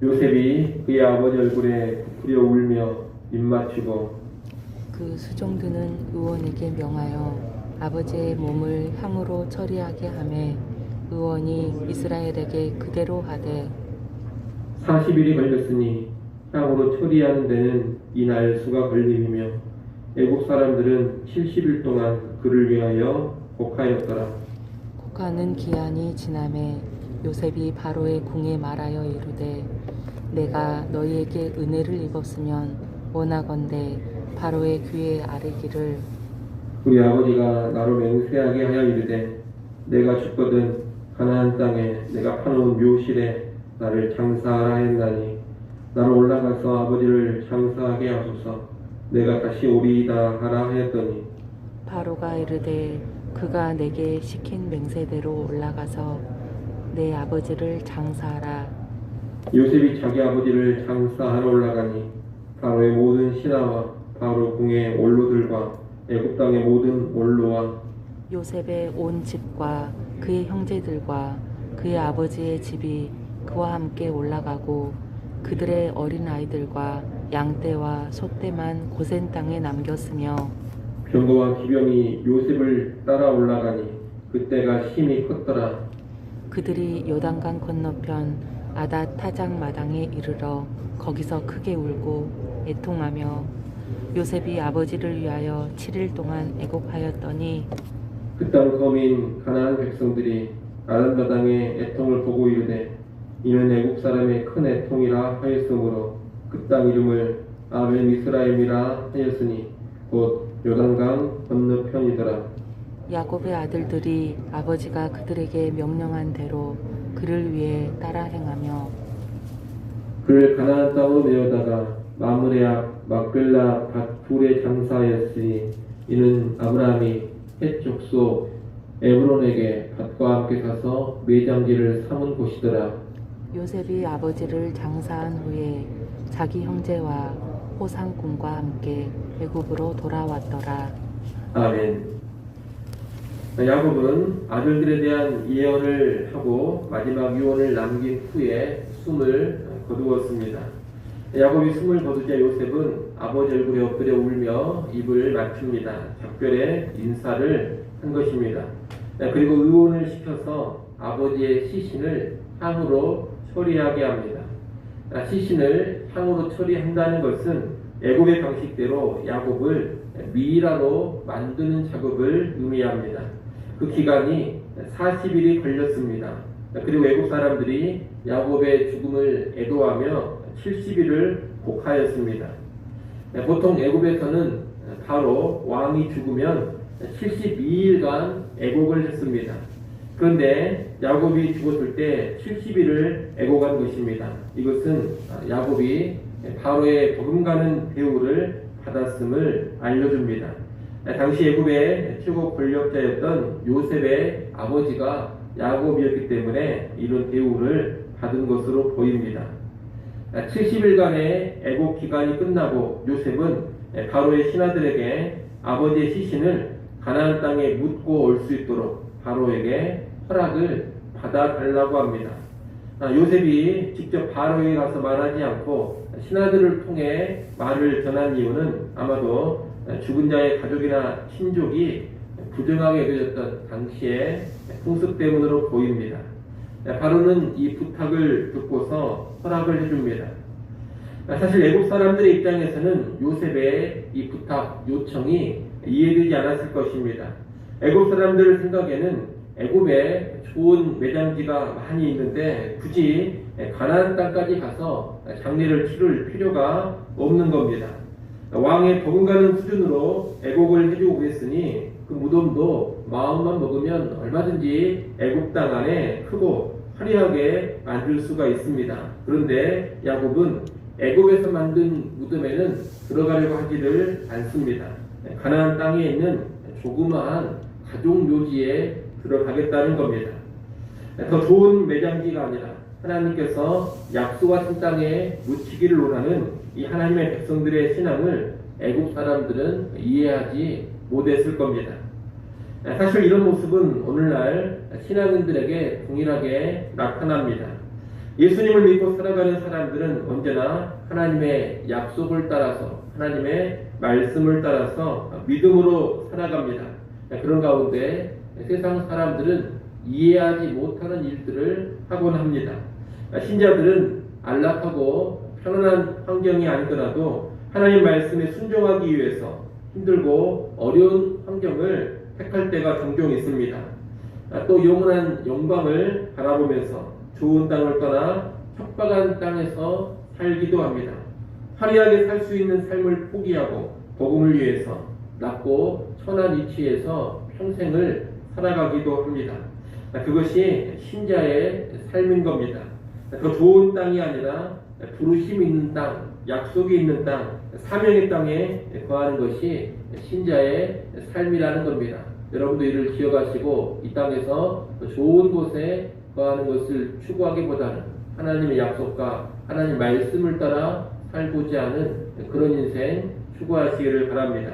요셉이 그의 아버지 얼굴에 부풀려 울며 입맞추고 그 수종드는 의원에게 명하여 아버지의 몸을 향으로 처리하게 하매 의원이 이스라엘에게 그대로 하되 40일이 걸렸으니 향으로 처리하는 데는 이날 수가 걸림이며 애국 사람들은 70일 동안 그를 위하여 곡하였더라. 곡하는 기한이 지남에 요셉이 바로의 궁에 말하여 이르되 내가 너희에게 은혜를 입었으면 원하건대 바로의 귀에 아뢰기를 우리 아버지가 나로 맹세하게 하여 이르되 내가 죽거든 가나안 땅에 내가 파놓은 묘실에 나를 장사하라 했나니 나로 올라가서 아버지를 장사하게 하소서 내가 다시 오리이다 하라 하였더니 바로가 이르되 그가 내게 시킨 맹세대로 올라가서 내 아버지를 장사하라. 요셉이 자기 아버지를 장사하러 올라가니 바로의 모든 신하와 바로 궁의 원로들과 애굽 땅의 모든 원로와 요셉의 온 집과 그의 형제들과 그의 아버지의 집이 그와 함께 올라가고 그들의 어린 아이들과 양떼와 소떼만 고센 땅에 남겼으며 병거와 기병이 요셉을 따라 올라가니 그때가 심히 컸더라. 그들이 요단강 건너편 아닷 타작 마당에 이르러 거기서 크게 울고 애통하며 요셉이 아버지를 위하여 7일 동안 애곡하였더니 그 땅 거민 가나안 백성들이 아랫마당의 애통을 보고 이르되 이는 애국 사람의 큰 애통이라 하였으므로 그 땅 이름을 아벨 미스라임이라 하였으니 곧 요단강 건너편이더라. 야곱의 아들들이 아버지가 그들에게 명령한 대로 그를 위해 따라 행하며 그를 가나안 땅으로 내어다가 마므레 앞 막벨라 밭 둘에 장사하였으니 이는 아브라함이 헷 족속 에브론에게 밭과 함께 사서 매장지를 삼은 곳이더라. 요셉이 아버지를 장사한 후에 자기 형제와 호상군과 함께 애굽으로 돌아왔더라. 아멘. 야곱은 아들들에 대한 예언을 하고 마지막 유언을 남긴 후에 숨을 거두었습니다. 야곱이 숨을 거두자 요셉은 아버지 얼굴에 엎드려 울며 입을 맞춥니다. 작별의 인사를 한 것입니다. 그리고 의원을 시켜서 아버지의 시신을 향으로 처리하게 합니다. 시신을 향으로 처리한다는 것은 애굽의 방식대로 야곱을 미이라로 만드는 작업을 의미합니다. 그 기간이 40일이 걸렸습니다. 그리고 애굽 사람들이 야곱의 죽음을 애도하며 70일을 곡하였습니다. 보통 애굽에서는 바로 왕이 죽으면 72일간 애곡을 했습니다. 그런데 야곱이 죽었을 때 70일을 애곡한 것입니다. 이것은 야곱이 바로의 버금가는 대우를 받았음을 알려줍니다. 당시 애굽의 최고 권력자였던 요셉의 아버지가 야곱이었기 때문에 이런 대우를 받은 것으로 보입니다. 70일간의 애곡 기간이 끝나고 요셉은 바로의 신하들에게 아버지의 시신을 가나안 땅에 묻고 올 수 있도록 바로에게 허락을 받아달라고 합니다. 요셉이 직접 바로에 가서 말하지 않고 신하들을 통해 말을 전한 이유는 아마도 죽은 자의 가족이나 친족이 부정하게 여겨졌던 당시의 풍습 때문으로 보입니다. 바로는 이 부탁을 듣고서 허락을 해줍니다. 사실 애국 사람들의 입장에서는 요셉의 이 부탁, 요청이 이해되지 않았을 것입니다. 애국 사람들 생각에는 애굽에 좋은 매장지가 많이 있는데 굳이 가나안 땅까지 가서 장례를 치를 필요가 없는 겁니다. 왕의 버금가는 수준으로 애곡을 해주고 그랬으니 그 무덤도 마음만 먹으면 얼마든지 애굽 땅 안에 크고 화려하게 만들 수가 있습니다. 그런데 야곱은 애굽에서 만든 무덤에는 들어가려고 하지를 않습니다. 가나안 땅에 있는 조그마한 가족 묘지에 들어가겠다는 겁니다. 더 좋은 매장지가 아니라 하나님께서 약속하신 땅에 묻히기를 원하는 이 하나님의 백성들의 신앙을 애국 사람들은 이해하지 못했을 겁니다. 사실 이런 모습은 오늘날 신앙인들에게 동일하게 나타납니다. 예수님을 믿고 살아가는 사람들은 언제나 하나님의 약속을 따라서 하나님의 말씀을 따라서 믿음으로 살아갑니다. 그런 가운데 세상 사람들은 이해하지 못하는 일들을 하곤 합니다. 신자들은 안락하고 편안한 환경이 아니더라도 하나님 말씀에 순종하기 위해서 힘들고 어려운 환경을 택할 때가 종종 있습니다. 또 영원한 영광을 바라보면서 좋은 땅을 떠나 척박한 땅에서 살기도 합니다. 화려하게 살 수 있는 삶을 포기하고 복음을 위해서 낮고 천한 위치에서 평생을 살아가기도 합니다. 그것이 신자의 삶인 겁니다. 더 좋은 땅이 아니라 부르심 있는 땅, 약속이 있는 땅, 사명의 땅에 거하는 것이 신자의 삶이라는 겁니다. 여러분도 이를 기억하시고 이 땅에서 더 좋은 곳에 거하는 것을 추구하기보다는 하나님의 약속과 하나님 말씀을 따라 살고자 하는 그런 인생 추구하시기를 바랍니다.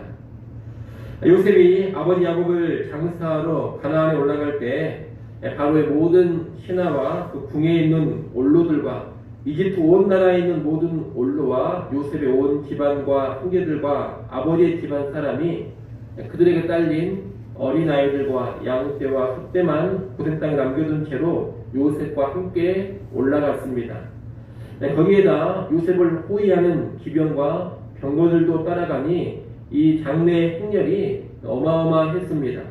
요셉이 아버지 야곱을 장사하러 가나안에 올라갈 때 바로의 모든 신하와 그 궁에 있는 원로들과 이집트 온 나라에 있는 모든 원로와 요셉의 온 집안과 형제들과 아버지의 집안 사람이 그들에게 딸린 어린아이들과 양떼와 숫대만 고센 땅에 남겨둔 채로 요셉과 함께 올라갔습니다. 거기에다 요셉을 호위하는 기병과 병거들도 따라가니 이 장래의 행렬이 어마어마했습니다.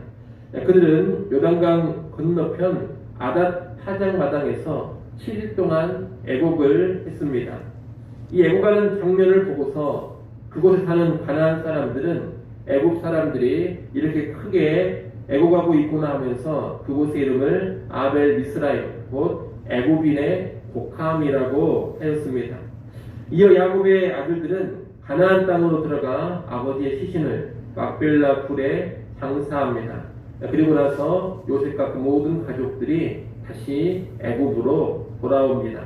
그들은 요단강 건너편 아닷 타작 마당에서 7일 동안 애곡을 했습니다. 이 애곡하는 장면을 보고서 그곳에 사는 가나안 사람들은 애굽 사람들이 이렇게 크게 애곡하고 있구나 하면서 그곳의 이름을 아벨 미스라임, 곧 애굽인의 곡함이라고 하였습니다. 이어 야곱의 아들들은 가나안 땅으로 들어가 아버지의 시신을 막벨라 굴에 장사합니다. 그리고 나서 요셉과 그 모든 가족들이 다시 애굽으로 돌아옵니다.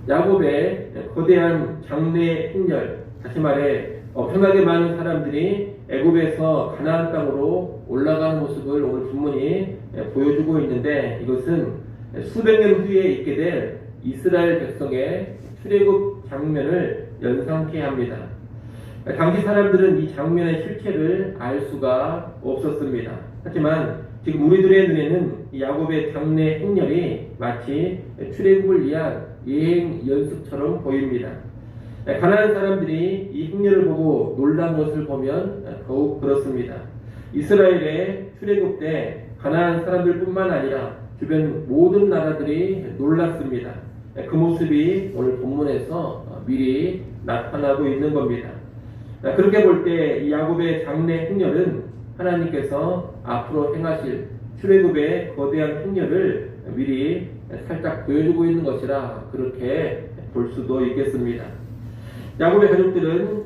야곱의 거대한 장래 행렬, 다시 말해 편하게 많은 사람들이 애굽에서 가나안 땅으로 올라가는 모습을 오늘 본문이 보여주고 있는데, 이것은 수백 년 후에 있게 될 이스라엘 백성의 출애굽 장면을 연상케 합니다. 당시 사람들은 이 장면의 실체를 알 수가 없었습니다. 하지만 지금 우리들의 눈에는 이 야곱의 장래 행렬이 마치 출애굽을 위한 예행 연습처럼 보입니다. 가나안 사람들이 이 행렬을 보고 놀란 것을 보면 더욱 그렇습니다. 이스라엘의 출애굽 때 가나안 사람들뿐만 아니라 주변 모든 나라들이 놀랐습니다. 그 모습이 오늘 본문에서 미리 나타나고 있는 겁니다. 그렇게 볼 때 이 야곱의 장래 행렬은 하나님께서 앞으로 행하실 출애굽의 거대한 행렬을 미리 살짝 보여주고 있는 것이라 그렇게 볼 수도 있겠습니다. 야곱의 가족들은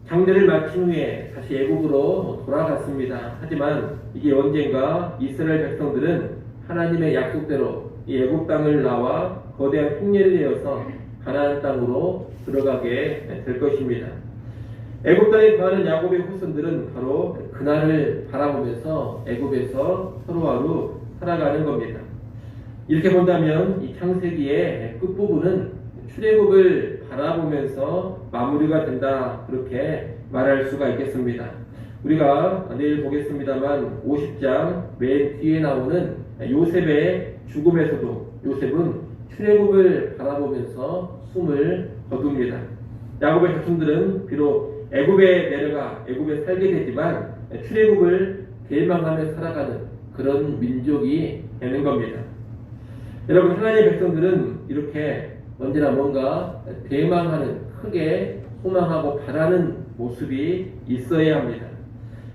장례를 마친 후에 다시 애굽으로 돌아갔습니다. 하지만 이게 언젠가 이스라엘 백성들은 하나님의 약속대로 이 애굽 땅을 나와 거대한 행렬이 되어서 가나안 땅으로 들어가게 될 것입니다. 애굽 땅에 거하는 야곱의 후손들은 바로 그날을 바라보면서 애굽에서 하루하루 살아가는 겁니다. 이렇게 본다면 이 창세기의 끝부분은 출애굽을 바라보면서 마무리가 된다, 그렇게 말할 수가 있겠습니다. 우리가 내일 보겠습니다만 50장 맨 뒤에 나오는 요셉의 죽음에서도 요셉은 출애굽을 바라보면서 숨을 거둡니다. 야곱의 자손들은 비록 애굽에 내려가 애굽에 살게 되지만 출애굽을 대망하며 살아가는 그런 민족이 되는 겁니다. 여러분, 하나님의 백성들은 이렇게 언제나 뭔가 대망하는, 크게 소망하고 바라는 모습이 있어야 합니다.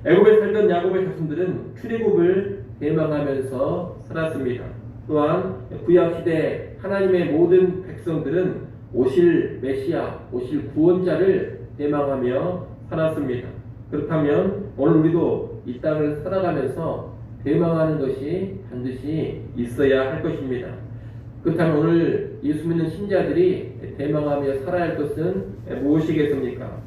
애굽에 살던 야곱의 자손들은 출애굽을 대망하면서 살았습니다. 또한 구약시대 하나님의 모든 백성들은 오실 메시아, 오실 구원자를 대망하며 살았습니다. 그렇다면 오늘 우리도 이 땅을 살아가면서 대망하는 것이 반드시 있어야 할 것입니다. 그렇다면 오늘 예수 믿는 신자들이 대망하며 살아야 할 것은 무엇이겠습니까?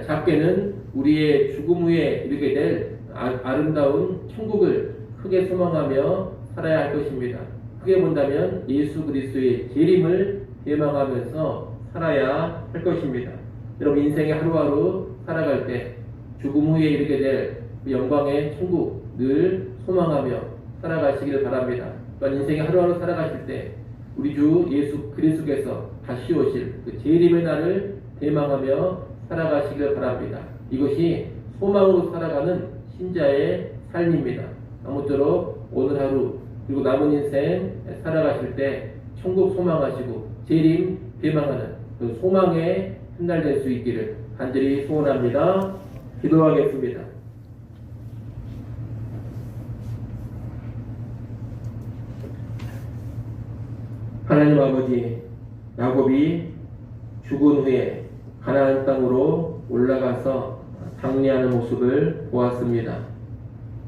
작게는 우리의 죽음 후에 이르게 될 아름다운 천국을 크게 소망하며 살아야 할 것입니다. 크게 본다면 예수 그리스도의 재림을 대망하면서 살아야 할 것입니다. 여러분 인생의 하루하루 살아갈 때 죽음 후에 이르게 될 그 영광의 천국 늘 소망하며 살아가시기를 바랍니다. 또한 인생의 하루하루 살아가실 때 우리 주 예수 그리스도께서 다시 오실 그 재림의 날을 대망하며 살아가시기를 바랍니다. 이것이 소망으로 살아가는 신자의 삶입니다. 아무쪼록 오늘 하루 그리고 남은 인생 살아가실 때 천국 소망하시고 재림 대망하는 그 소망의 훗날 될 수 있기를 간절히 소원합니다. 기도하겠습니다. 하나님 아버지, 야곱이 죽은 후에 가나안 땅으로 올라가서 장례하는 모습을 보았습니다.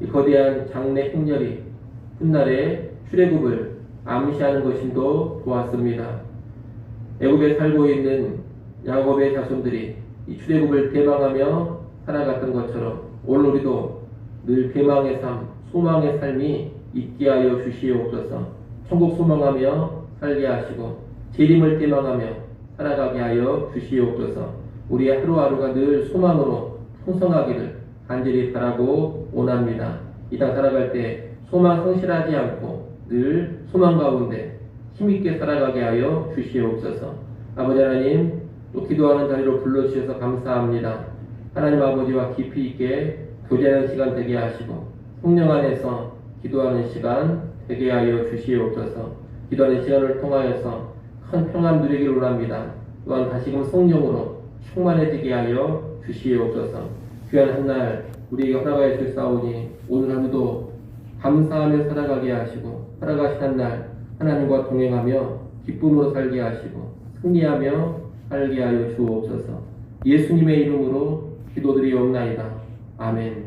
이 거대한 장례 행렬이 훗날에 출애굽을 암시하는 것임도 보았습니다. 애굽에 살고 있는 야곱의 자손들이 이 출애굽을 대망하며 살아갔던 것처럼 오늘 우리도 늘 대망의 삶, 소망의 삶이 있게 하여 주시옵소서. 천국 소망하며 살게 하시고 재림을 대망하며 살아가게 하여 주시옵소서. 우리의 하루하루가 늘 소망으로 풍성하기를 간절히 바라고 원합니다. 이 땅 살아갈 때 소망 성실하지 않고 늘 소망 가운데 힘있게 살아가게 하여 주시옵소서. 아버지 하나님, 또 기도하는 자리로 불러주셔서 감사합니다. 하나님 아버지와 깊이 있게 교제하는 시간 되게 하시고 성령 안에서 기도하는 시간 되게 하여 주시옵소서. 기도하는 시간을 통하여서 큰 평안 누리기를 원합니다. 또한 다시금 성령으로 충만해지게 하여 주시옵소서. 귀한 한날 우리에게 허락하여 주사오니 오늘 하루도 감사하며 살아가게 하시고 살아가신 한날 하나님과 동행하며 기쁨으로 살게 하시고 승리하며 살게 하여 주옵소서. 예수님의 이름으로 기도드리옵나이다. 아멘.